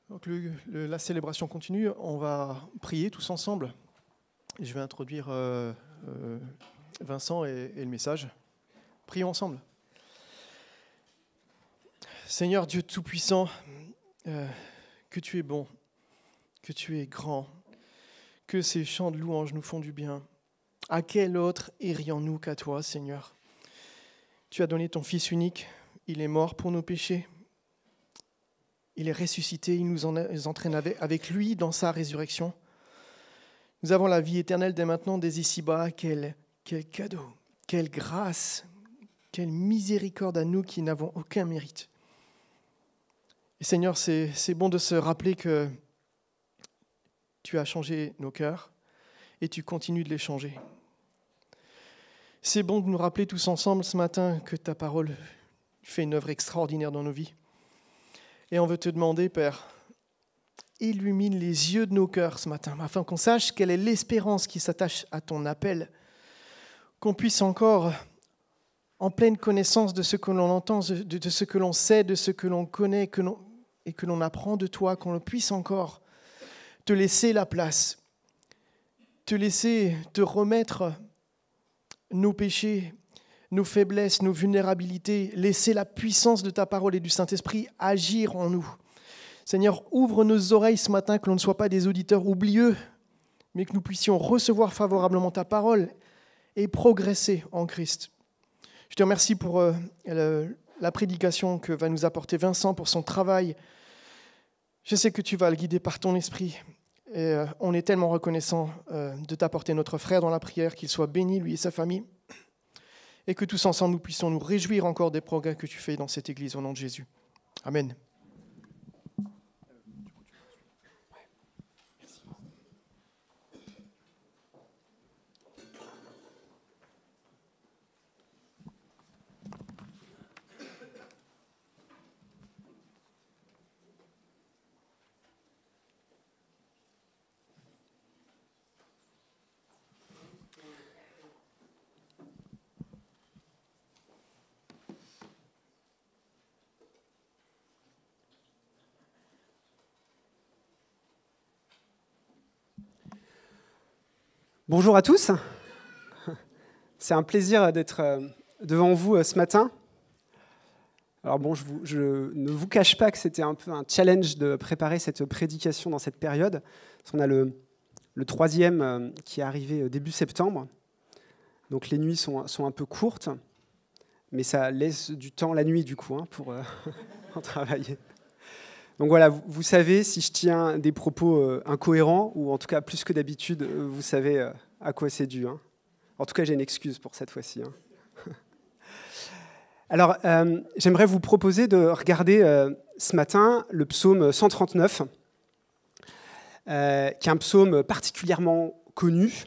Donc la célébration continue, on va prier tous ensemble. Je vais introduire Vincent et le message. Prions ensemble. Seigneur Dieu Tout-Puissant, que tu es bon, que tu es grand, que ces chants de louange nous font du bien. À quel autre irions-nous qu'à toi, Seigneur ? Tu as donné ton Fils unique, il est mort pour nos péchés. Il est ressuscité, il nous entraîne avec lui dans sa résurrection. Nous avons la vie éternelle dès maintenant, dès ici-bas. Quel cadeau, quelle grâce, quelle miséricorde à nous qui n'avons aucun mérite. Et Seigneur, c'est bon de se rappeler que tu as changé nos cœurs et tu continues de les changer. C'est bon de nous rappeler tous ensemble ce matin que ta parole fait une œuvre extraordinaire dans nos vies. Et on veut te demander, Père, illumine les yeux de nos cœurs ce matin, afin qu'on sache quelle est l'espérance qui s'attache à ton appel, qu'on puisse encore, en pleine connaissance de ce que l'on entend, de ce que l'on sait, de ce que l'on connaît et que l'on apprend de toi, qu'on puisse encore te laisser la place, te laisser te remettre nos péchés, nos faiblesses, nos vulnérabilités, laisser la puissance de ta parole et du Saint-Esprit agir en nous. Seigneur, ouvre nos oreilles ce matin, que l'on ne soit pas des auditeurs oublieux, mais que nous puissions recevoir favorablement ta parole et progresser en Christ. Je te remercie pour la prédication que va nous apporter Vincent, pour son travail. Je sais que tu vas le guider par ton esprit. Et on est tellement reconnaissant de t'apporter notre frère dans la prière, qu'il soit béni, lui et sa famille. Et que tous ensemble, nous puissions nous réjouir encore des progrès que tu fais dans cette Église, au nom de Jésus. Amen. Bonjour à tous, c'est un plaisir d'être devant vous ce matin. Alors bon, je ne vous cache pas que c'était un peu un challenge de préparer cette prédication dans cette période, parce qu'on a le troisième qui est arrivé début septembre, donc les nuits sont un peu courtes, mais ça laisse du temps la nuit du coup pour en travailler. Donc voilà, vous savez, si je tiens des propos incohérents, ou en tout cas plus que d'habitude, vous savez à quoi c'est dû. En tout cas, j'ai une excuse pour cette fois-ci. Alors, j'aimerais vous proposer de regarder ce matin le psaume 139, qui est un psaume particulièrement connu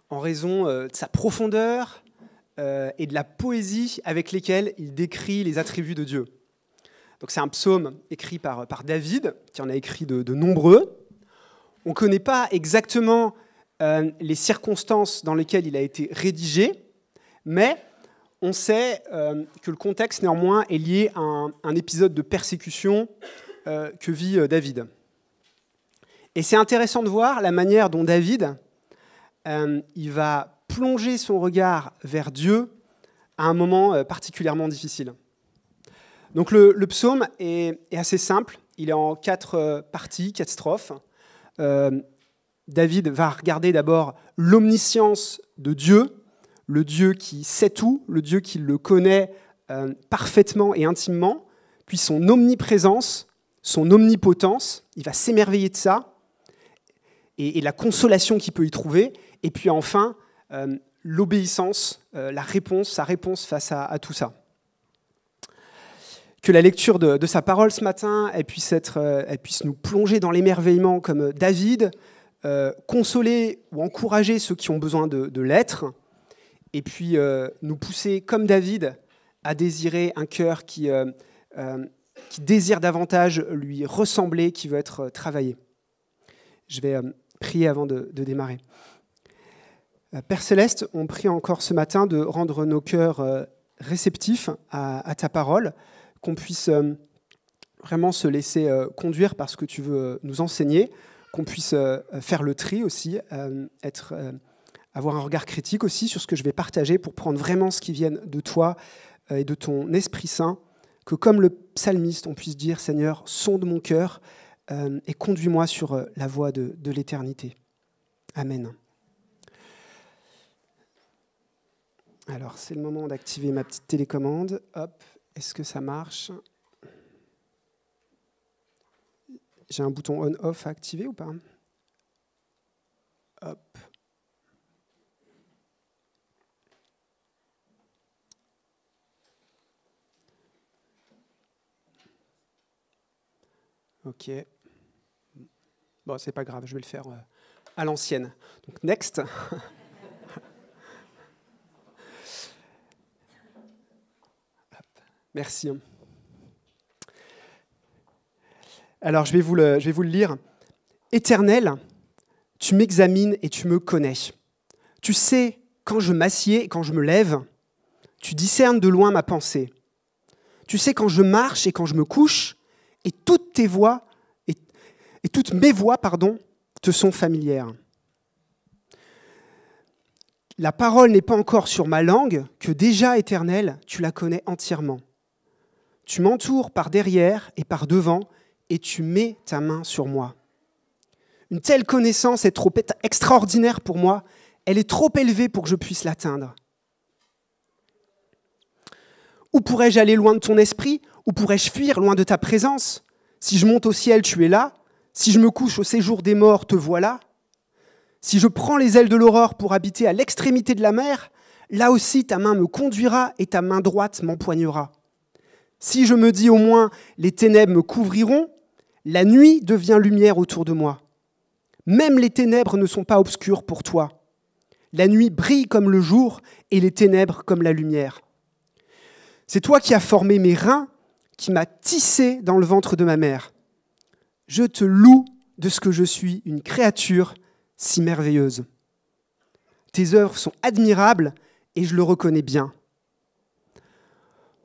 en raison de sa profondeur et de la poésie avec lesquelles il décrit les attributs de Dieu. Donc c'est un psaume écrit par David, qui en a écrit de nombreux. On ne connaît pas exactement les circonstances dans lesquelles il a été rédigé, mais on sait que le contexte néanmoins est lié à un épisode de persécution que vit David. Et c'est intéressant de voir la manière dont David il va plonger son regard vers Dieu à un moment particulièrement difficile. Donc le psaume est assez simple, il est en 4 parties, 4 strophes. David va regarder d'abord l'omniscience de Dieu, le Dieu qui sait tout, le Dieu qui le connaît parfaitement et intimement, puis son omniprésence, son omnipotence, il va s'émerveiller de ça, et la consolation qu'il peut y trouver, et puis enfin l'obéissance, sa réponse face à tout ça. Que la lecture de sa parole ce matin, elle puisse nous plonger dans l'émerveillement comme David, consoler ou encourager ceux qui ont besoin de l'être, et puis nous pousser comme David à désirer un cœur qui désire davantage lui ressembler, qui veut être travaillé. Je vais prier avant de démarrer. Père Céleste, on prie encore ce matin de rendre nos cœurs réceptifs à ta parole, qu'on puisse vraiment se laisser conduire par ce que tu veux nous enseigner, qu'on puisse faire le tri aussi, avoir un regard critique aussi sur ce que je vais partager pour prendre vraiment ce qui vient de toi et de ton Esprit Saint, que comme le psalmiste, on puisse dire « Seigneur, sonde mon cœur et conduis-moi sur la voie de l'éternité. » Amen. Alors, c'est le moment d'activer ma petite télécommande. Hop, est-ce que ça marche ? J'ai un bouton on-off à activer ou pas ? Hop. Ok. Bon, c'est pas grave, je vais le faire à l'ancienne. Donc, next. Merci. Alors, je vais vous le lire. « Éternel, tu m'examines et tu me connais. Tu sais quand je m'assieds et quand je me lève. Tu discernes de loin ma pensée. Tu sais quand je marche et quand je me couche, et toutes tes voix, et toutes mes voix, te sont familières. La parole n'est pas encore sur ma langue, que déjà, Éternel, tu la connais entièrement. Tu m'entoures par derrière et par devant, et tu mets ta main sur moi. Une telle connaissance est trop extraordinaire pour moi, elle est trop élevée pour que je puisse l'atteindre. Où pourrais-je aller loin de ton esprit ? Où pourrais-je fuir loin de ta présence ? Si je monte au ciel, tu es là. Si je me couche au séjour des morts, te voilà. Si je prends les ailes de l'aurore pour habiter à l'extrémité de la mer, là aussi ta main me conduira et ta main droite m'empoignera. Si je me dis au moins les ténèbres me couvriront, la nuit devient lumière autour de moi. Même les ténèbres ne sont pas obscures pour toi. La nuit brille comme le jour et les ténèbres comme la lumière. C'est toi qui as formé mes reins, qui m'as tissé dans le ventre de ma mère. Je te loue de ce que je suis, une créature si merveilleuse. Tes œuvres sont admirables et je le reconnais bien.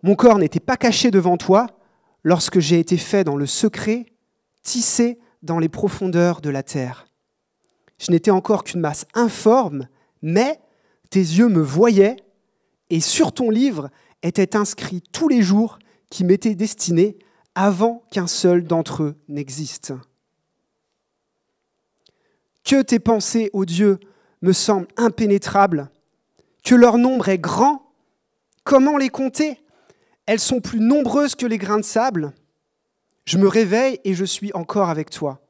Mon corps n'était pas caché devant toi lorsque j'ai été fait dans le secret, tissé dans les profondeurs de la terre. Je n'étais encore qu'une masse informe, mais tes yeux me voyaient et sur ton livre étaient inscrits tous les jours qui m'étaient destinés avant qu'un seul d'entre eux n'existe. Que tes pensées, ô Dieu, me semblent impénétrables, que leur nombre est grand. Comment les compter ? Elles sont plus nombreuses que les grains de sable. Je me réveille et je suis encore avec toi.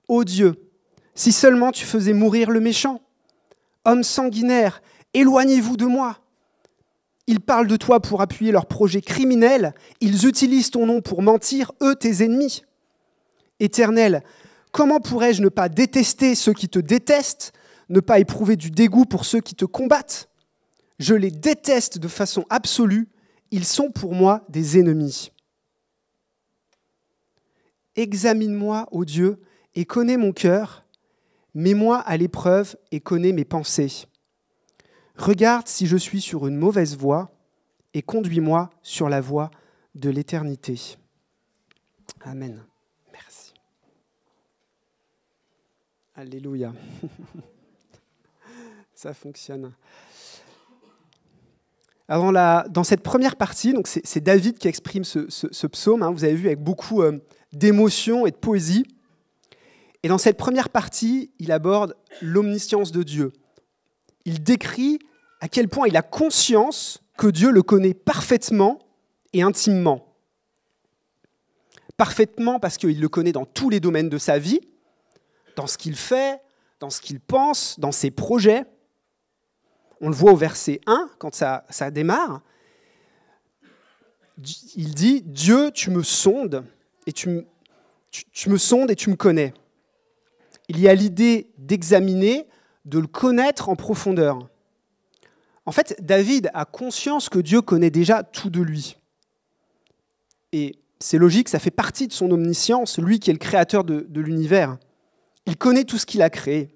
Ô Dieu, si seulement tu faisais mourir le méchant. Hommes sanguinaires, éloignez-vous de moi. Ils parlent de toi pour appuyer leurs projets criminels. Ils utilisent ton nom pour mentir, eux, tes ennemis. Éternel, comment pourrais-je ne pas détester ceux qui te détestent, ne pas éprouver du dégoût pour ceux qui te combattent ? Je les déteste de façon absolue. Ils sont pour moi des ennemis. Examine-moi, ô Dieu, et connais mon cœur. Mets-moi à l'épreuve et connais mes pensées. Regarde si je suis sur une mauvaise voie et conduis-moi sur la voie de l'éternité. Amen. Merci. Alléluia. Ça fonctionne. Alors dans cette première partie, donc c'est David qui exprime ce psaume, vous avez vu, avec beaucoup d'émotion et de poésie. Et dans cette première partie, il aborde l'omniscience de Dieu. Il décrit à quel point il a conscience que Dieu le connaît parfaitement et intimement. Parfaitement parce qu'il le connaît dans tous les domaines de sa vie, dans ce qu'il fait, dans ce qu'il pense, dans ses projets. On le voit au verset 1, quand ça démarre. Il dit « Dieu, tu me sondes et tu me sondes et tu me connais ». Il y a l'idée d'examiner, de le connaître en profondeur. En fait, David a conscience que Dieu connaît déjà tout de lui. Et c'est logique, ça fait partie de son omniscience, lui qui est le créateur de l'univers. Il connaît tout ce qu'il a créé.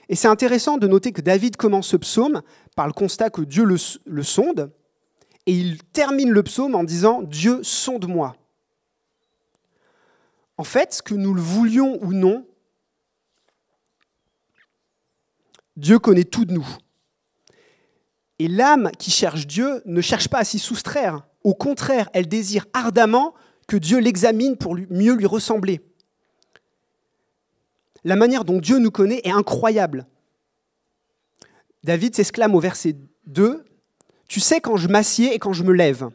Et c'est intéressant de noter que David commence ce psaume par le constat que Dieu le sonde, et il termine le psaume en disant « Dieu, sonde-moi ». En fait, que nous le voulions ou non, Dieu connaît tout de nous. Et l'âme qui cherche Dieu ne cherche pas à s'y soustraire. Au contraire, elle désire ardemment que Dieu l'examine pour mieux lui ressembler. La manière dont Dieu nous connaît est incroyable. David s'exclame au verset 2, « Tu sais quand je m'assieds et quand je me lève.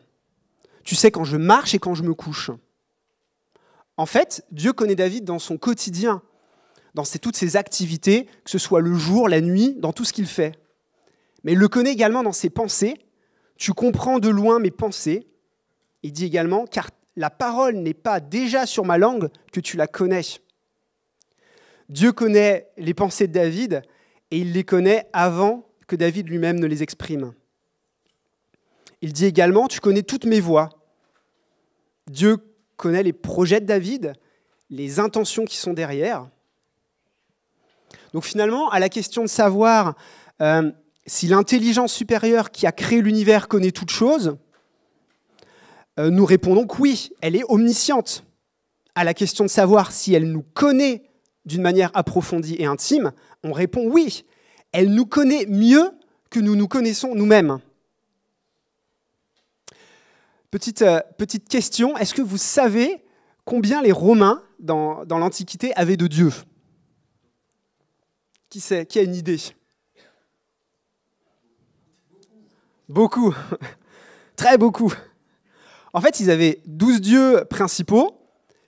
Tu sais quand je marche et quand je me couche. » En fait, Dieu connaît David dans son quotidien, dans toutes ses activités, que ce soit le jour, la nuit, dans tout ce qu'il fait. Mais il le connaît également dans ses pensées. Tu comprends de loin mes pensées. Il dit également, car la parole n'est pas déjà sur ma langue que tu la connais. Dieu connaît les pensées de David et il les connaît avant que David lui-même ne les exprime. Il dit également, tu connais toutes mes voies. Dieu connaît les projets de David, les intentions qui sont derrière. Donc finalement, à la question de savoir si l'intelligence supérieure qui a créé l'univers connaît toutes choses, nous répondons que oui, elle est omnisciente. À la question de savoir si elle nous connaît d'une manière approfondie et intime, on répond oui, elle nous connaît mieux que nous nous connaissons nous-mêmes. Petite question, est-ce que vous savez combien les Romains, dans l'Antiquité, avaient de dieux ? Qui sait ? Qui a une idée ? Beaucoup. Très beaucoup. En fait, ils avaient 12 dieux principaux,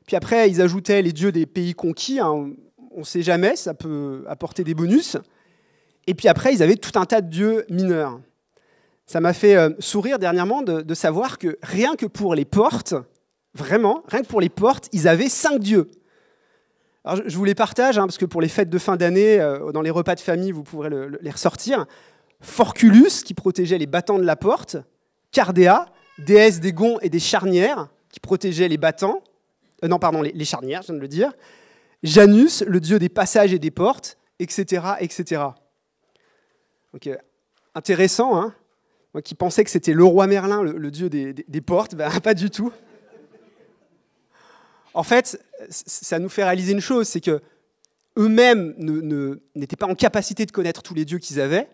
puis après, ils ajoutaient les dieux des pays conquis, hein, on ne sait jamais, ça peut apporter des bonus, et puis après, ils avaient tout un tas de dieux mineurs. Ça m'a fait sourire dernièrement de savoir que rien que pour les portes, vraiment, rien que pour les portes, ils avaient 5 dieux. Alors, je vous les partage, hein, parce que pour les fêtes de fin d'année, dans les repas de famille, vous pourrez les ressortir. Forculus, qui protégeait les battants de la porte. Cardea, déesse des gonds et des charnières, qui protégeait les battants. Les charnières, je viens de le dire. Janus, le dieu des passages et des portes, etc., etc. Donc, intéressant, hein ? Moi qui pensais que c'était le roi Merlin, le dieu des portes, ben, pas du tout. En fait, ça nous fait réaliser une chose, c'est qu'eux-mêmes n'étaient pas en capacité de connaître tous les dieux qu'ils avaient,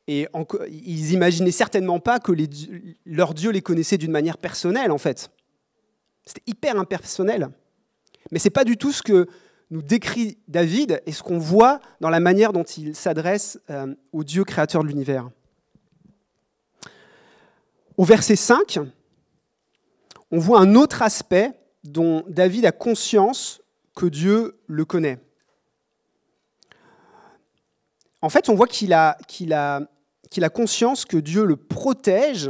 et ils n'imaginaient certainement pas que leurs dieux les connaissaient d'une manière personnelle, en fait. C'était hyper impersonnel. Mais ce n'est pas du tout ce que nous décrit David et ce qu'on voit dans la manière dont il s'adresse au Dieu créateur de l'univers. Au verset 5, on voit un autre aspect dont David a conscience que Dieu le connaît. En fait, on voit qu'il a conscience que Dieu le protège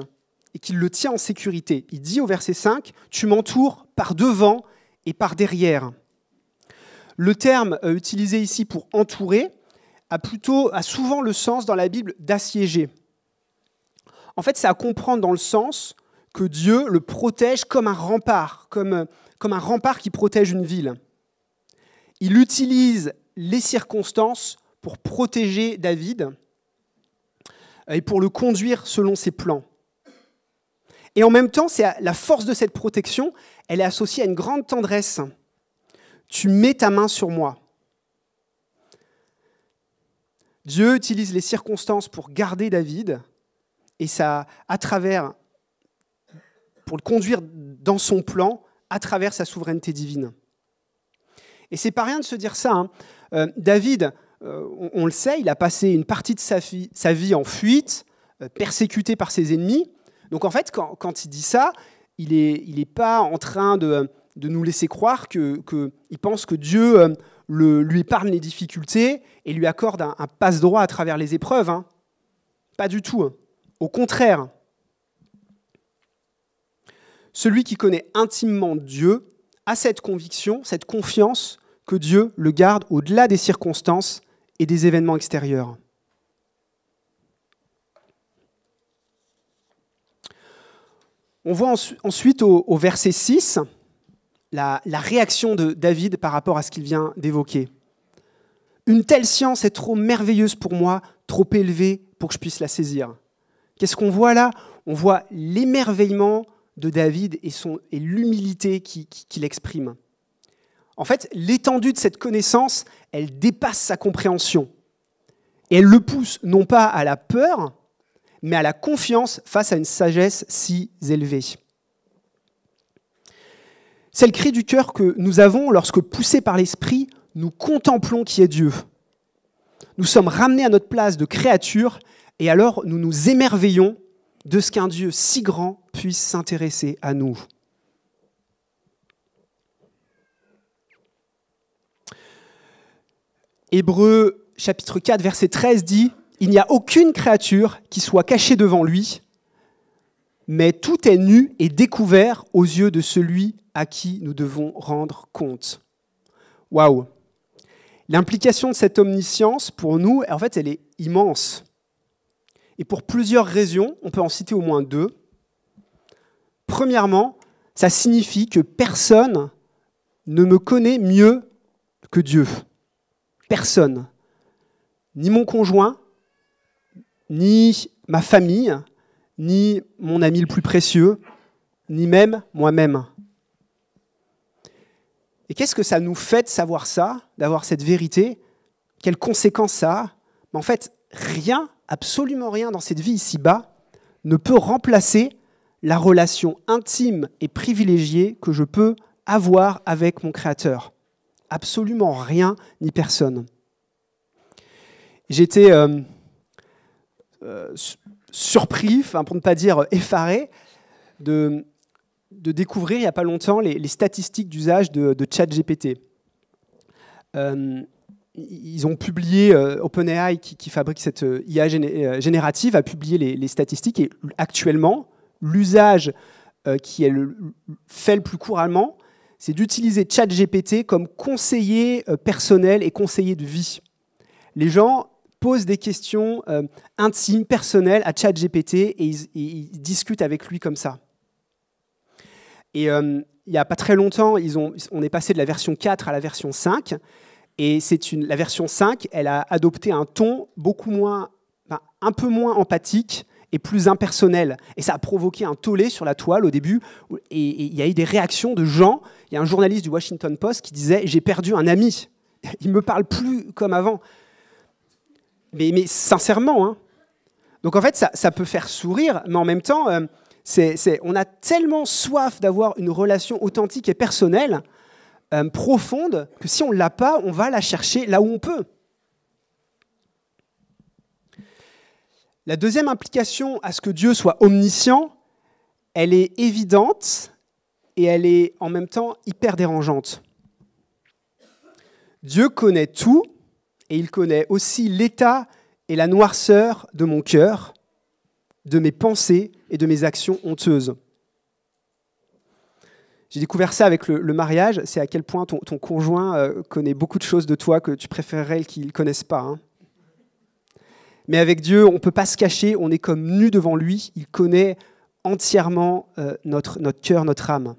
et qu'il le tient en sécurité. Il dit au verset 5, « Tu m'entoures par devant et par derrière ». Le terme utilisé ici pour « entourer » a souvent le sens dans la Bible d'assiéger. En fait, c'est à comprendre dans le sens que Dieu le protège comme un rempart, comme un rempart qui protège une ville. Il utilise les circonstances pour protéger David et pour le conduire selon ses plans. Et en même temps, la force de cette protection, elle est associée à une grande tendresse. Tu mets ta main sur moi. Dieu utilise les circonstances pour garder David et pour le conduire dans son plan à travers sa souveraineté divine. Et c'est pas rien de se dire ça, hein. David, on le sait, il a passé une partie de sa vie en fuite, persécuté par ses ennemis. Donc en fait, quand il dit ça, il est pas en train de nous laisser croire qu'il pense que Dieu lui épargne les difficultés et lui accorde un passe-droit à travers les épreuves. Hein. Pas du tout. Hein. Au contraire, celui qui connaît intimement Dieu a cette conviction, cette confiance que Dieu le garde au-delà des circonstances et des événements extérieurs. On voit ensuite au verset 6 la réaction de David par rapport à ce qu'il vient d'évoquer. « Une telle science est trop merveilleuse pour moi, trop élevée pour que je puisse la saisir. » Qu'est-ce qu'on voit là ? on voit l'émerveillement de David et l'humilité qu'il exprime. En fait, l'étendue de cette connaissance, elle dépasse sa compréhension. Et elle le pousse non pas à la peur, mais à la confiance face à une sagesse si élevée. C'est le cri du cœur que nous avons lorsque, poussés par l'Esprit, nous contemplons qui est Dieu. Nous sommes ramenés à notre place de créature et alors nous nous émerveillons de ce qu'un Dieu si grand puisse s'intéresser à nous. Hébreux chapitre 4, verset 13 dit « Il n'y a aucune créature qui soit cachée devant lui, mais tout est nu et découvert aux yeux de celui à qui nous devons rendre compte. » Waouh! L'implication de cette omniscience, pour nous, en fait, elle est immense. Et pour plusieurs raisons, on peut en citer au moins deux. Premièrement, ça signifie que personne ne me connaît mieux que Dieu. Personne. Ni mon conjoint, ni ma famille, ni mon ami le plus précieux, ni même moi-même. Et qu'est-ce que ça nous fait de savoir ça, d'avoir cette vérité? Quelles conséquences ça a? En fait, rien, absolument rien dans cette vie ici-bas ne peut remplacer la relation intime et privilégiée que je peux avoir avec mon Créateur. Absolument rien ni personne. J'étais surpris, pour ne pas dire effaré, de découvrir il n'y a pas longtemps les statistiques d'usage de ChatGPT. Ils ont publié, OpenAI qui fabrique cette IA générative a publié les statistiques et actuellement, l'usage qui est fait le plus couramment, c'est d'utiliser ChatGPT comme conseiller personnel et conseiller de vie. Les gens posent des questions intimes, personnelles à ChatGPT et ils discutent avec lui comme ça. Et il n'y a pas très longtemps, on est passé de la version 4 à la version 5. Et la version 5, elle a adopté un ton un peu moins empathique et plus impersonnel. Et ça a provoqué un tollé sur la toile au début. Et il y a eu des réactions de gens. Il y a un journaliste du Washington Post qui disait « J'ai perdu un ami. Il ne me parle plus comme avant. » Mais sincèrement, hein. Donc en fait, ça peut faire sourire, mais en même temps, on a tellement soif d'avoir une relation authentique et personnelle, profonde, que si on ne l'a pas, on va la chercher là où on peut. La deuxième implication à ce que Dieu soit omniscient, elle est évidente et elle est en même temps hyper dérangeante. Dieu connaît tout et il connaît aussi l'état et la noirceur de mon cœur, de mes pensées et de mes actions honteuses. J'ai découvert ça avec le mariage, c'est à quel point ton conjoint connaît beaucoup de choses de toi que tu préférerais qu'il ne connaisse pas. Hein. Mais avec Dieu, on ne peut pas se cacher, on est comme nu devant lui, il connaît entièrement notre cœur, notre âme.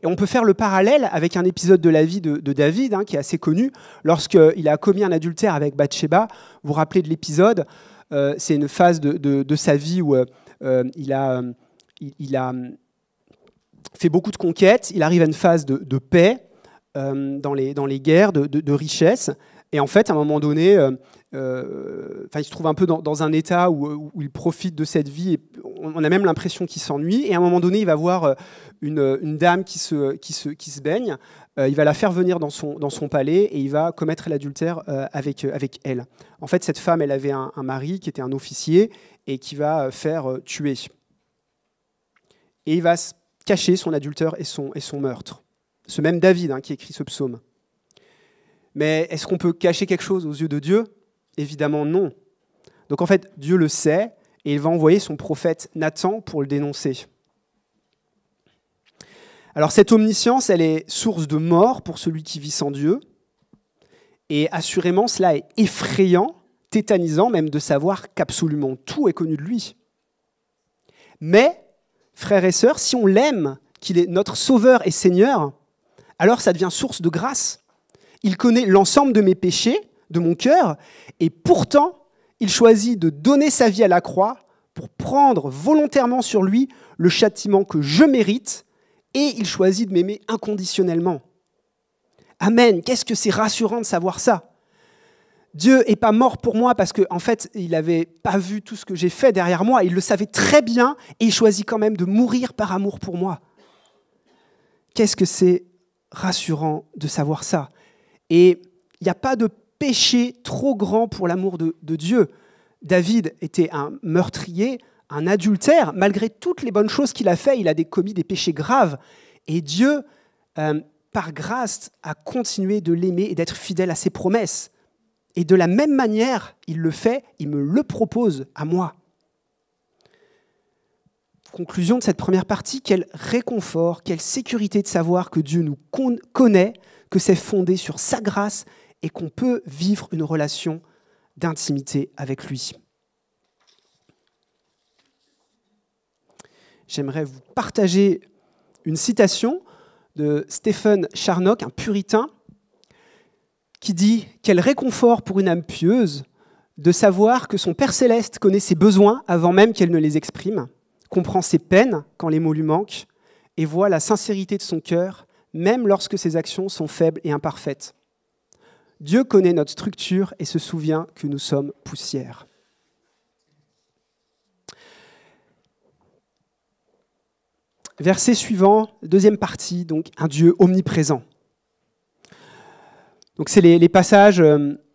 Et on peut faire le parallèle avec un épisode de la vie de David, hein, qui est assez connu, lorsqu'il a commis un adultère avec Bathsheba. Vous vous rappelez de l'épisode, c'est une phase de sa vie où il a fait beaucoup de conquêtes, il arrive à une phase de paix dans les guerres, de richesse, et en fait, à un moment donné, il se trouve un peu dans un état où il profite de cette vie, et on a même l'impression qu'il s'ennuie, et à un moment donné, il va voir une dame qui se baigne, il va la faire venir dans son palais, et il va commettre l'adultère avec elle. En fait, cette femme, elle avait un mari qui était un officier, et qui va faire tuer. Et il va cacher son adultère et son meurtre. Ce même David, hein, qui écrit ce psaume. Mais est-ce qu'on peut cacher quelque chose aux yeux de Dieu? Évidemment non. Donc en fait, Dieu le sait, et il va envoyer son prophète Nathan pour le dénoncer. Alors cette omniscience, elle est source de mort pour celui qui vit sans Dieu, et assurément, cela est effrayant, tétanisant même de savoir qu'absolument tout est connu de lui. Mais frères et sœurs, si on l'aime, qu'il est notre Sauveur et Seigneur, alors ça devient source de grâce. Il connaît l'ensemble de mes péchés, de mon cœur, et pourtant, il choisit de donner sa vie à la croix pour prendre volontairement sur lui le châtiment que je mérite, et il choisit de m'aimer inconditionnellement. Amen. Qu'est-ce que c'est rassurant de savoir ça? Dieu n'est pas mort pour moi parce qu'en fait, il n'avait pas vu tout ce que j'ai fait derrière moi. Il le savait très bien et il choisit quand même de mourir par amour pour moi. Qu'est-ce que c'est rassurant de savoir ça? Et il n'y a pas de péché trop grand pour l'amour de Dieu. David était un meurtrier, un adultère. Malgré toutes les bonnes choses qu'il a fait, il a commis des péchés graves. Et Dieu, par grâce, a continué de l'aimer et d'être fidèle à ses promesses. Et de la même manière, il le fait, il me le propose à moi. Conclusion de cette première partie, quel réconfort, quelle sécurité de savoir que Dieu nous connaît, que c'est fondé sur sa grâce et qu'on peut vivre une relation d'intimité avec lui. J'aimerais vous partager une citation de Stephen Charnock, un puritain, qui dit « Quel réconfort pour une âme pieuse de savoir que son Père céleste connaît ses besoins avant même qu'elle ne les exprime, comprend ses peines quand les mots lui manquent et voit la sincérité de son cœur, même lorsque ses actions sont faibles et imparfaites. Dieu connaît notre structure et se souvient que nous sommes poussière. » Verset suivant, deuxième partie, donc un Dieu omniprésent. Donc c'est les passages,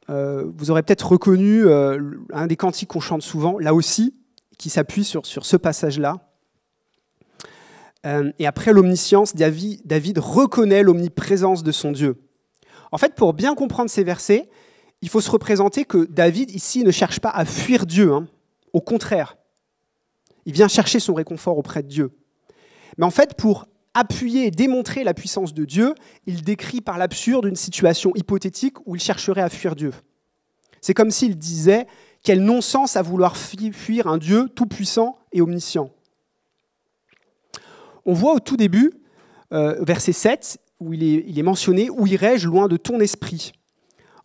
vous aurez peut-être reconnu un des cantiques qu'on chante souvent, là aussi, qui s'appuie sur ce passage-là. Et après l'omniscience, David reconnaît l'omniprésence de son Dieu. En fait, pour bien comprendre ces versets, il faut se représenter que David, ici, ne cherche pas à fuir Dieu. Au contraire, il vient chercher son réconfort auprès de Dieu. Mais en fait, pour appuyer et démontrer la puissance de Dieu, il décrit par l'absurde une situation hypothétique où il chercherait à fuir Dieu. C'est comme s'il disait « Quel non-sens à vouloir fuir un Dieu tout-puissant et omniscient ». On voit au tout début, verset 7, où il est mentionné « Où irai-je loin de ton esprit ?»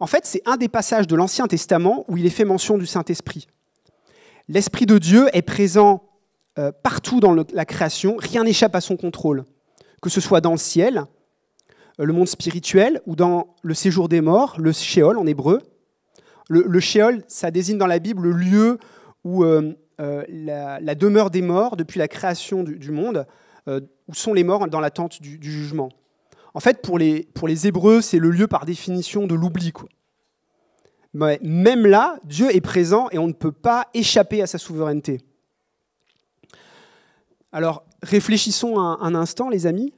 En fait, c'est un des passages de l'Ancien Testament où il est fait mention du Saint-Esprit. L'Esprit de Dieu est présent partout dans la création, rien n'échappe à son contrôle. Que ce soit dans le ciel, le monde spirituel, ou dans le séjour des morts, le Sheol en hébreu. Le Sheol, ça désigne dans la Bible le lieu où la demeure des morts depuis la création du monde, où sont les morts dans l'attente du jugement. En fait, pour les Hébreux, c'est le lieu par définition de l'oubli, quoi. Mais même là, Dieu est présent et on ne peut pas échapper à sa souveraineté. Alors, réfléchissons un instant, les amis.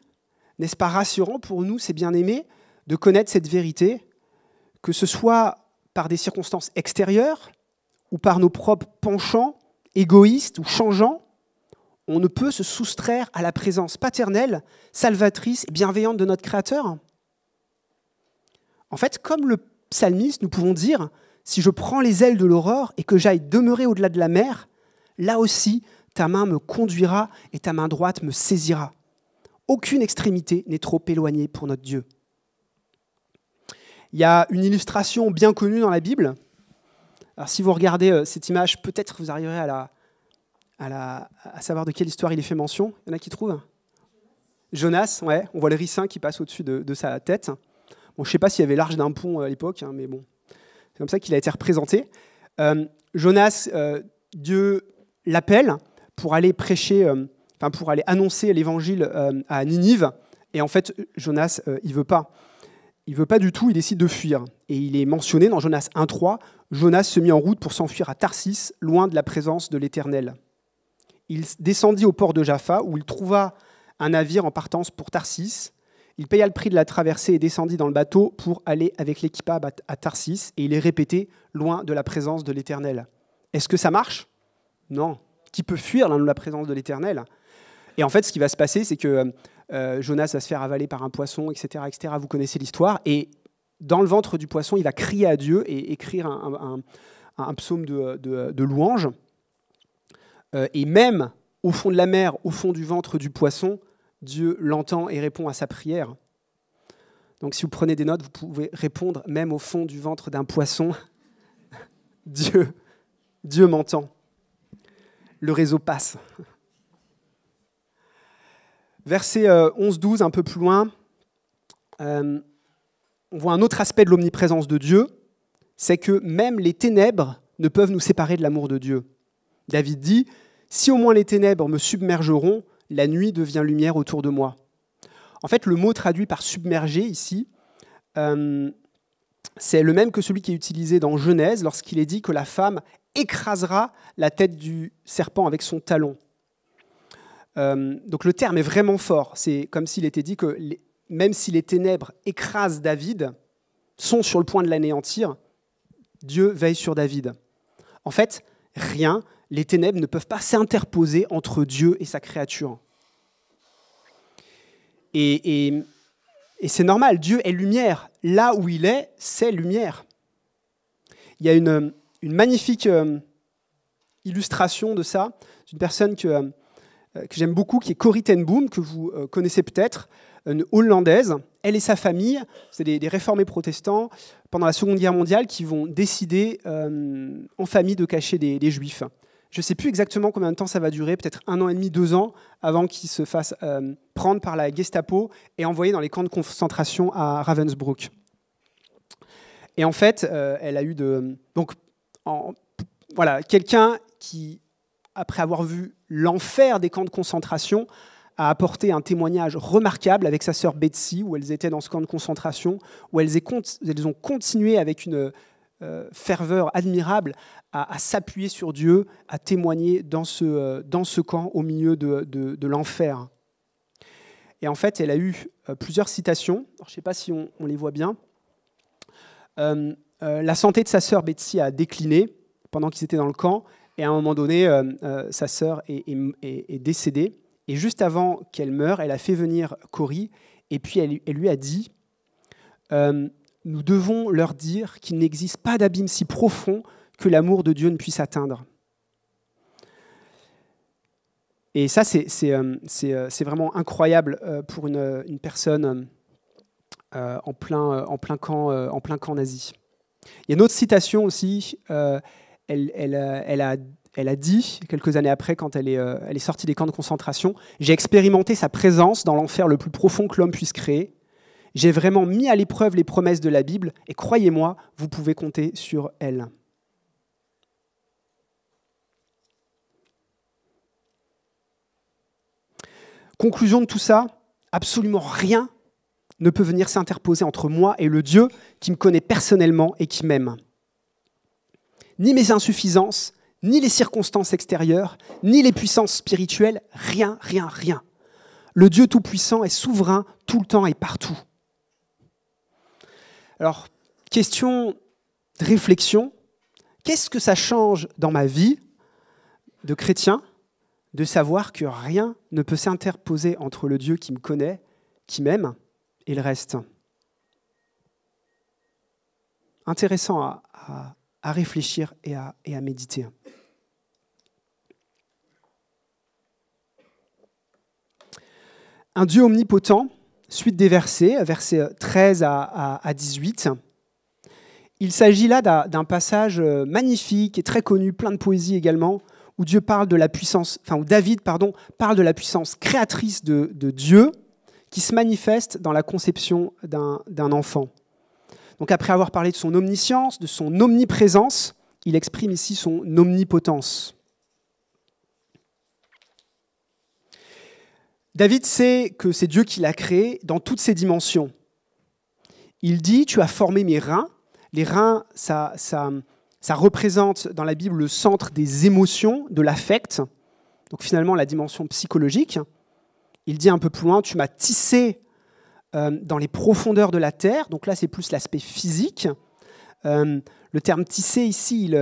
N'est-ce pas rassurant pour nous, ces bien-aimés, de connaître cette vérité, que ce soit par des circonstances extérieures ou par nos propres penchants, égoïstes ou changeants, on ne peut se soustraire à la présence paternelle, salvatrice et bienveillante de notre Créateur. En fait, comme le psalmiste, nous pouvons dire « Si je prends les ailes de l'aurore et que j'aille demeurer au-delà de la mer, là aussi, ta main me conduira et ta main droite me saisira. Aucune extrémité n'est trop éloignée pour notre Dieu. » Il y a une illustration bien connue dans la Bible. Alors, si vous regardez cette image, peut-être vous arriverez à savoir de quelle histoire il est fait mention. Il y en a qui trouvent? Jonas, ouais, on voit le ricin qui passe au-dessus de sa tête. Bon, je ne sais pas s'il y avait l'arche d'un pont à l'époque, mais bon, c'est comme ça qu'il a été représenté. Jonas, Dieu l'appelle pour aller prêcher, pour aller annoncer l'évangile à Ninive. Et en fait, Jonas, il ne veut pas. Il ne veut pas du tout, il décide de fuir. Et il est mentionné dans Jonas 1.3, Jonas se mit en route pour s'enfuir à Tarsis, loin de la présence de l'Éternel. Il descendit au port de Jaffa, où il trouva un navire en partance pour Tarsis. Il paya le prix de la traversée et descendit dans le bateau pour aller avec l'équipage à Tarsis. Et il est répété, loin de la présence de l'Éternel. Est-ce que ça marche? Non. Qui peut fuir la présence de l'Éternel? Et en fait, ce qui va se passer, c'est que Jonas va se faire avaler par un poisson, etc., etc. Vous connaissez l'histoire. Et dans le ventre du poisson, il va crier à Dieu et écrire un psaume de louange. Et même au fond de la mer, au fond du ventre du poisson, Dieu l'entend et répond à sa prière. Donc si vous prenez des notes, vous pouvez répondre même au fond du ventre d'un poisson. Dieu m'entend. le réseau passe. Verset 11-12, un peu plus loin, on voit un autre aspect de l'omniprésence de Dieu, c'est que même les ténèbres ne peuvent nous séparer de l'amour de Dieu. David dit « Si au moins les ténèbres me submergeront, la nuit devient lumière autour de moi. » En fait, le mot traduit par « submerger » ici, c'est le même que celui qui est utilisé dans Genèse lorsqu'il est dit que la femme écrasera la tête du serpent avec son talon. Donc le terme est vraiment fort. C'est comme s'il était dit que même si les ténèbres écrasent David, sont sur le point de l'anéantir, Dieu veille sur David. En fait, rien, les ténèbres ne peuvent pas s'interposer entre Dieu et sa créature. Et c'est normal, Dieu est lumière. Là où il est, c'est lumière. Il y a une magnifique illustration de ça, d'une personne que j'aime beaucoup, qui est Corrie ten Boom, que vous connaissez peut-être, une Hollandaise. Elle et sa famille, c'est des réformés protestants, pendant la Seconde Guerre mondiale, qui vont décider en famille de cacher des Juifs. Je ne sais plus exactement combien de temps ça va durer, peut-être 1 an et demi, 2 ans, avant qu'ils se fassent prendre par la Gestapo et envoyer dans les camps de concentration à Ravensbrück. Et en fait, elle a eu voilà, quelqu'un qui, après avoir vu l'enfer des camps de concentration, a apporté un témoignage remarquable avec sa sœur Betsy, où elles étaient dans ce camp de concentration, où elles ont continué avec une ferveur admirable à s'appuyer sur Dieu, à témoigner dans ce camp au milieu de l'enfer. Et en fait, elle a eu plusieurs citations. Alors, je ne sais pas si on les voit bien. La santé de sa sœur Betsy a décliné pendant qu'ils étaient dans le camp, et à un moment donné, sa sœur est décédée. Et juste avant qu'elle meure, elle a fait venir Corrie, et puis elle lui a dit nous devons leur dire qu'il n'existe pas d'abîme si profond que l'amour de Dieu ne puisse atteindre. Et ça, c'est vraiment incroyable pour une personne en plein camp nazi. Il y a une autre citation aussi. Elle a dit, quelques années après, quand elle est sortie des camps de concentration, « J'ai expérimenté sa présence dans l'enfer le plus profond que l'homme puisse créer. J'ai vraiment mis à l'épreuve les promesses de la Bible, et croyez-moi, vous pouvez compter sur elle. » Conclusion de tout ça, absolument rien ne peut venir s'interposer entre moi et le Dieu qui me connaît personnellement et qui m'aime. Ni mes insuffisances, ni les circonstances extérieures, ni les puissances spirituelles, rien, rien, rien. Le Dieu Tout-Puissant est souverain tout le temps et partout. Alors, question de réflexion, qu'est-ce que ça change dans ma vie de chrétien de savoir que rien ne peut s'interposer entre le Dieu qui me connaît, qui m'aime, et le reste? Intéressant à réfléchir et à méditer. Un Dieu omnipotent, suite des versets 13 à 18. Il s'agit là d'un passage magnifique et très connu, plein de poésie également, où Dieu parle de la puissance, où David parle de la puissance créatrice de Dieu qui se manifeste dans la conception d'un enfant. Donc après avoir parlé de son omniscience, de son omniprésence, il exprime ici son omnipotence. David sait que c'est Dieu qui l'a créé dans toutes ses dimensions. Il dit « Tu as formé mes reins ». Les reins, ça représente dans la Bible le centre des émotions, de l'affect, donc finalement la dimension psychologique. Il dit un peu plus loin « Tu m'as tissé dans les profondeurs de la terre », donc là c'est plus l'aspect physique. Le terme « tissé » ici, il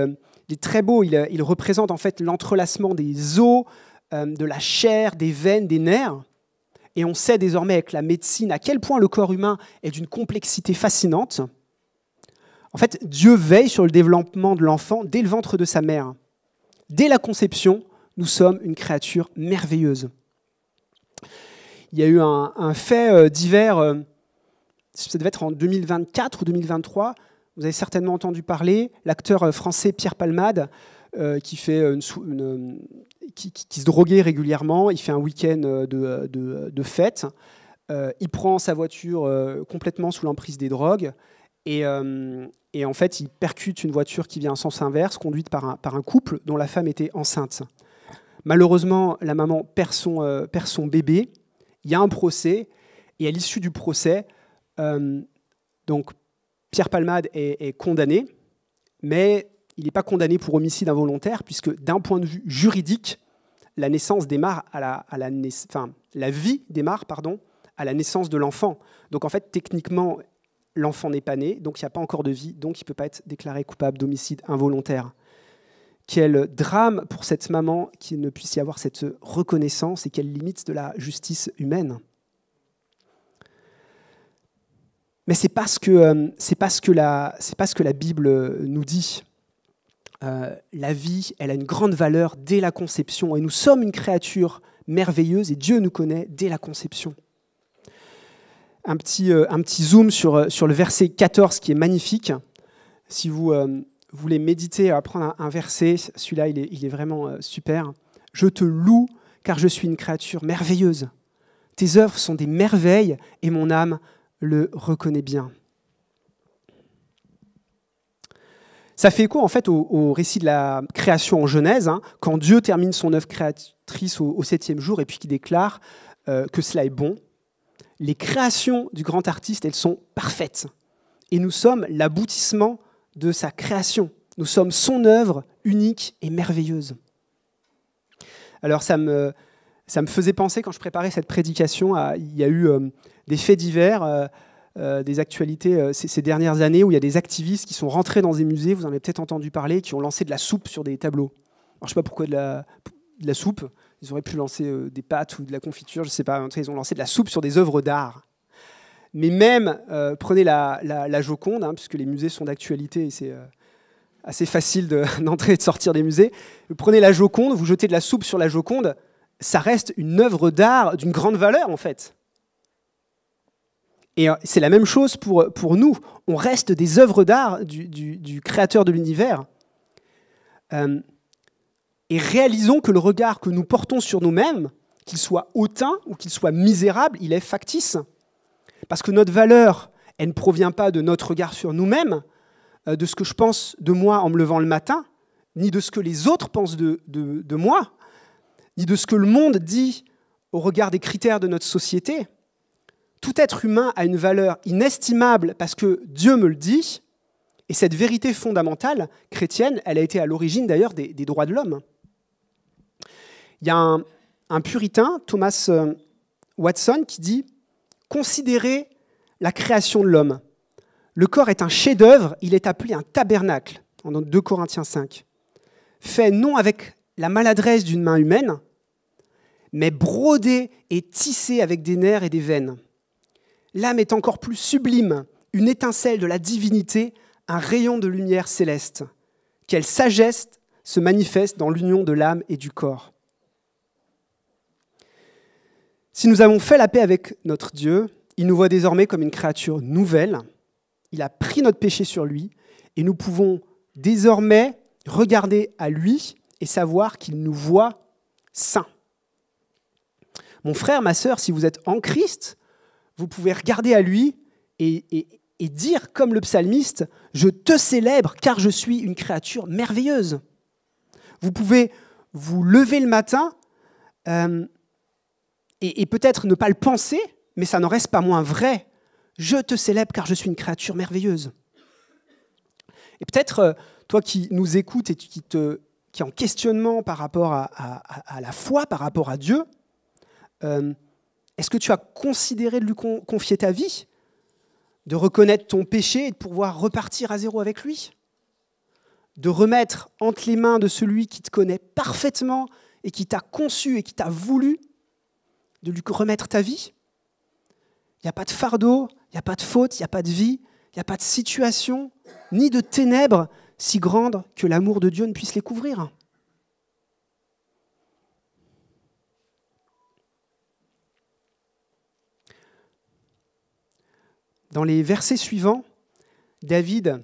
est très beau, il représente en fait l'entrelacement des os, de la chair, des veines, des nerfs. Et on sait désormais avec la médecine à quel point le corps humain est d'une complexité fascinante. En fait, Dieu veille sur le développement de l'enfant dès le ventre de sa mère. Dès la conception, nous sommes une créature merveilleuse. Il y a eu un fait divers, ça devait être en 2024 ou 2023, vous avez certainement entendu parler, l'acteur français Pierre Palmade, qui se droguait régulièrement. Il fait un week-end de fête. Il prend sa voiture complètement sous l'emprise des drogues. Et en fait, il percute une voiture qui vient en sens inverse, conduite par un couple dont la femme était enceinte. Malheureusement, la maman perd son bébé. Il y a un procès. Et à l'issue du procès, donc Pierre Palmade est condamné, mais il n'est pas condamné pour homicide involontaire, puisque d'un point de vue juridique, la naissance démarre la vie démarre à la naissance de l'enfant. Donc en fait, techniquement, l'enfant n'est pas né, donc il n'y a pas encore de vie, donc il ne peut pas être déclaré coupable d'homicide involontaire. Quel drame pour cette maman qu'il ne puisse y avoir cette reconnaissance et quelle limite de la justice humaine. Mais c'est pas ce que la Bible nous dit. La vie, elle a une grande valeur dès la conception, et nous sommes une créature merveilleuse, et Dieu nous connaît dès la conception. Un petit zoom sur le verset 14 qui est magnifique. Si vous voulez méditer, apprendre un verset, celui-là il est vraiment super. « Je te loue car je suis une créature merveilleuse. Tes œuvres sont des merveilles et mon âme le reconnaît bien. » Ça fait écho en fait au récit de la création en Genèse, quand Dieu termine son œuvre créatrice au 7e jour et puis qu'il déclare que cela est bon. Les créations du grand artiste, elles sont parfaites. Et nous sommes l'aboutissement de sa création. Nous sommes son œuvre unique et merveilleuse. Alors ça me faisait penser, quand je préparais cette prédication, il y a eu des faits divers, des actualités ces dernières années où il y a des activistes qui sont rentrés dans des musées, vous en avez peut-être entendu parler, qui ont lancé de la soupe sur des tableaux. Alors, je ne sais pas pourquoi de la soupe. Ils auraient pu lancer des pâtes ou de la confiture, je ne sais pas. Ils ont lancé de la soupe sur des œuvres d'art. Mais même, prenez la Joconde, puisque les musées sont d'actualité et c'est assez facile d'entrer et de sortir des musées. Vous prenez la Joconde, vous jetez de la soupe sur la Joconde, ça reste une œuvre d'art d'une grande valeur, en fait. Et c'est la même chose pour nous. On reste des œuvres d'art du créateur de l'univers. Et réalisons que le regard que nous portons sur nous-mêmes, qu'il soit hautain ou qu'il soit misérable, il est factice. Parce que notre valeur, elle ne provient pas de notre regard sur nous-mêmes, de ce que je pense de moi en me levant le matin, ni de ce que les autres pensent de moi, ni de ce que le monde dit au regard des critères de notre société. Tout être humain a une valeur inestimable parce que Dieu me le dit, et cette vérité fondamentale chrétienne, elle a été à l'origine d'ailleurs des droits de l'homme. Il y a un puritain, Thomas Watson, qui dit « Considérez la création de l'homme. Le corps est un chef-d'œuvre, il est appelé un tabernacle, en 2 Corinthiens 5, fait non avec la maladresse d'une main humaine, mais brodé et tissé avec des nerfs et des veines. L'âme est encore plus sublime, une étincelle de la divinité, un rayon de lumière céleste. Quelle sagesse se manifeste dans l'union de l'âme et du corps. » Si nous avons fait la paix avec notre Dieu, il nous voit désormais comme une créature nouvelle. Il a pris notre péché sur lui et nous pouvons désormais regarder à lui et savoir qu'il nous voit saints. Mon frère, ma sœur, si vous êtes en Christ, vous pouvez regarder à lui et dire comme le psalmiste « Je te célèbre car je suis une créature merveilleuse ». Vous pouvez vous lever le matin et peut-être ne pas le penser, mais ça n'en reste pas moins vrai. Je te célèbre car je suis une créature merveilleuse. Et peut-être, toi qui nous écoutes et qui est en questionnement par rapport à la foi, par rapport à Dieu, est-ce que tu as considéré de lui confier ta vie, de reconnaître ton péché et de pouvoir repartir à zéro avec lui, de remettre entre les mains de celui qui te connaît parfaitement et qui t'a conçu et qui t'a voulu, de lui remettre ta vie? Il n'y a pas de fardeau, il n'y a pas de faute, il n'y a pas de vie, il n'y a pas de situation, ni de ténèbres si grandes que l'amour de Dieu ne puisse les couvrir. Dans les versets suivants, David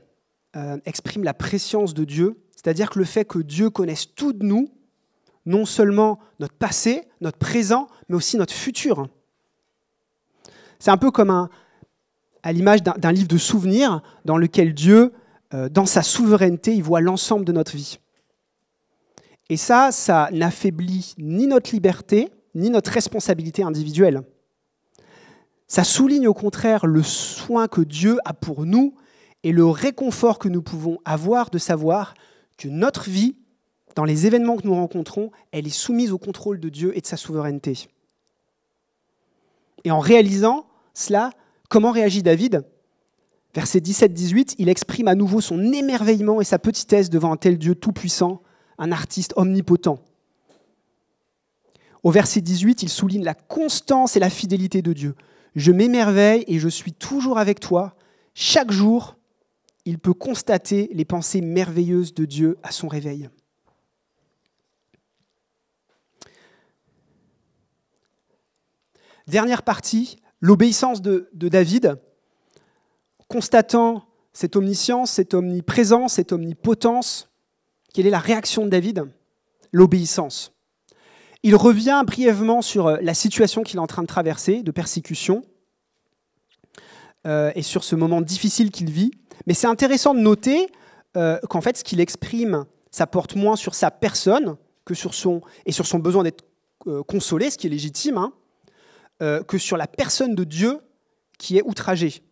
exprime la préscience de Dieu, C'est-à-dire que le fait que Dieu connaisse tout de nous, non seulement notre passé, notre présent, mais aussi notre futur. C'est un peu comme à l'image d'un livre de souvenirs dans lequel Dieu, dans sa souveraineté, il voit l'ensemble de notre vie. Et ça n'affaiblit ni notre liberté, ni notre responsabilité individuelle. Ça souligne au contraire le soin que Dieu a pour nous et le réconfort que nous pouvons avoir de savoir que notre vie, dans les événements que nous rencontrons, elle est soumise au contrôle de Dieu et de sa souveraineté. Et en réalisant cela, comment réagit David ? Versets 17-18, il exprime à nouveau son émerveillement et sa petitesse devant un tel Dieu tout-puissant, un artiste omnipotent. Au verset 18, il souligne la constance et la fidélité de Dieu. « Je m'émerveille et je suis toujours avec toi. Chaque jour, il peut constater les pensées merveilleuses de Dieu à son réveil. » Dernière partie, l'obéissance de David, constatant cette omniscience, cette omniprésence, cette omnipotence. Quelle est la réaction de David ? L'obéissance. Il revient brièvement sur la situation qu'il est en train de traverser, de persécution, et sur ce moment difficile qu'il vit. Mais c'est intéressant de noter qu'en fait, ce qu'il exprime, ça porte moins sur sa personne que sur son besoin d'être consolé, ce qui est légitime, que sur la personne de Dieu qui est outragée.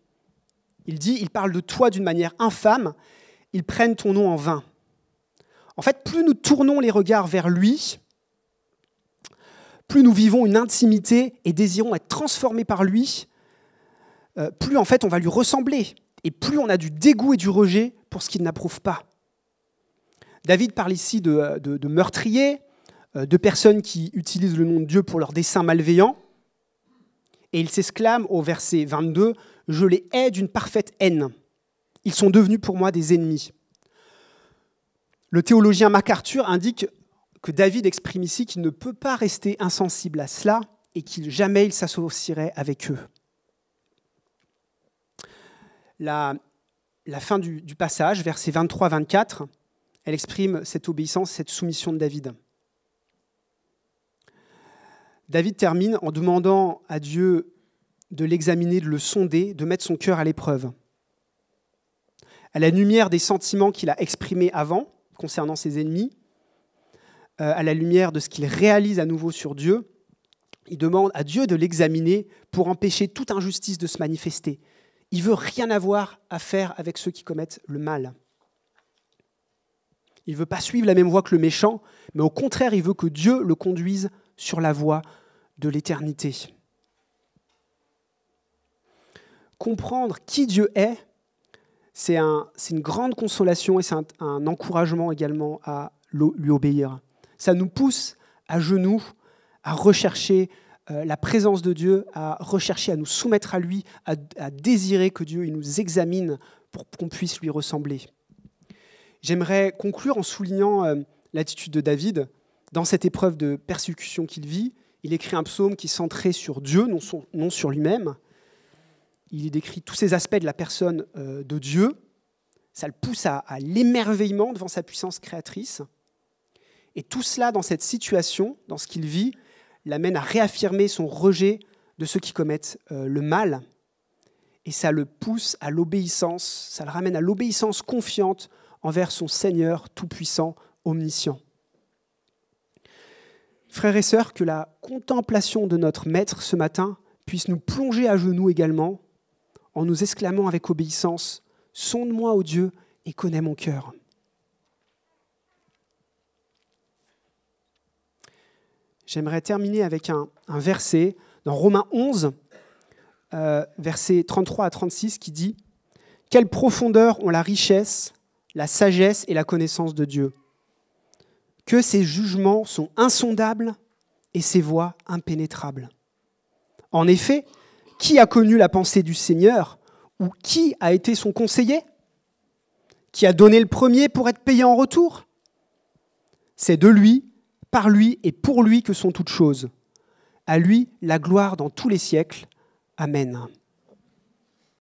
Il parle de toi d'une manière infâme, ils prennent ton nom en vain. En fait, plus nous tournons les regards vers lui, plus nous vivons une intimité et désirons être transformés par lui, plus en fait on va lui ressembler, et plus on a du dégoût et du rejet pour ce qu'il n'approuve pas. David parle ici de meurtriers, de personnes qui utilisent le nom de Dieu pour leurs desseins malveillants, et il s'exclame au verset 22, « Je les hais d'une parfaite haine. Ils sont devenus pour moi des ennemis. » Le théologien MacArthur indique que David exprime ici qu'il ne peut pas rester insensible à cela et qu'il jamais il s'associerait avec eux. La fin du passage, versets 23-24, elle exprime cette obéissance, cette soumission de David. David termine en demandant à Dieu de l'examiner, de le sonder, de mettre son cœur à l'épreuve. À la lumière des sentiments qu'il a exprimés avant, concernant ses ennemis, à la lumière de ce qu'il réalise à nouveau sur Dieu, il demande à Dieu de l'examiner pour empêcher toute injustice de se manifester. Il ne veut rien avoir à faire avec ceux qui commettent le mal. Il ne veut pas suivre la même voie que le méchant, mais au contraire, il veut que Dieu le conduise sur la voie de l'éternité. Comprendre qui Dieu est, c'est une grande consolation et c'est un encouragement également à lui obéir. Ça nous pousse à genoux, à rechercher la présence de Dieu, à rechercher à nous soumettre à lui, à désirer que Dieu il nous examine pour qu'on puisse lui ressembler. J'aimerais conclure en soulignant l'attitude de David. Dans cette épreuve de persécution qu'il vit, il écrit un psaume qui est centré sur Dieu, non sur lui-même. Il décrit tous ces aspects de la personne de Dieu. Ça le pousse à l'émerveillement devant sa puissance créatrice. Et tout cela, dans cette situation, dans ce qu'il vit, l'amène à réaffirmer son rejet de ceux qui commettent le mal. Et ça le pousse à l'obéissance, ça le ramène à l'obéissance confiante envers son Seigneur tout-puissant, omniscient. Frères et sœurs, que la contemplation de notre Maître ce matin puisse nous plonger à genoux également en nous exclamant avec obéissance « Sonde-moi, ô Dieu, et connais mon cœur ». J'aimerais terminer avec un verset dans Romains 11, versets 33 à 36, qui dit « Quelle profondeur ont la richesse, la sagesse et la connaissance de Dieu ! Que ses jugements sont insondables et ses voies impénétrables. En effet, qui a connu la pensée du Seigneur ou qui a été son conseiller ? Qui a donné le premier pour être payé en retour ? C'est de lui, par lui et pour lui que sont toutes choses. À lui la gloire dans tous les siècles. Amen.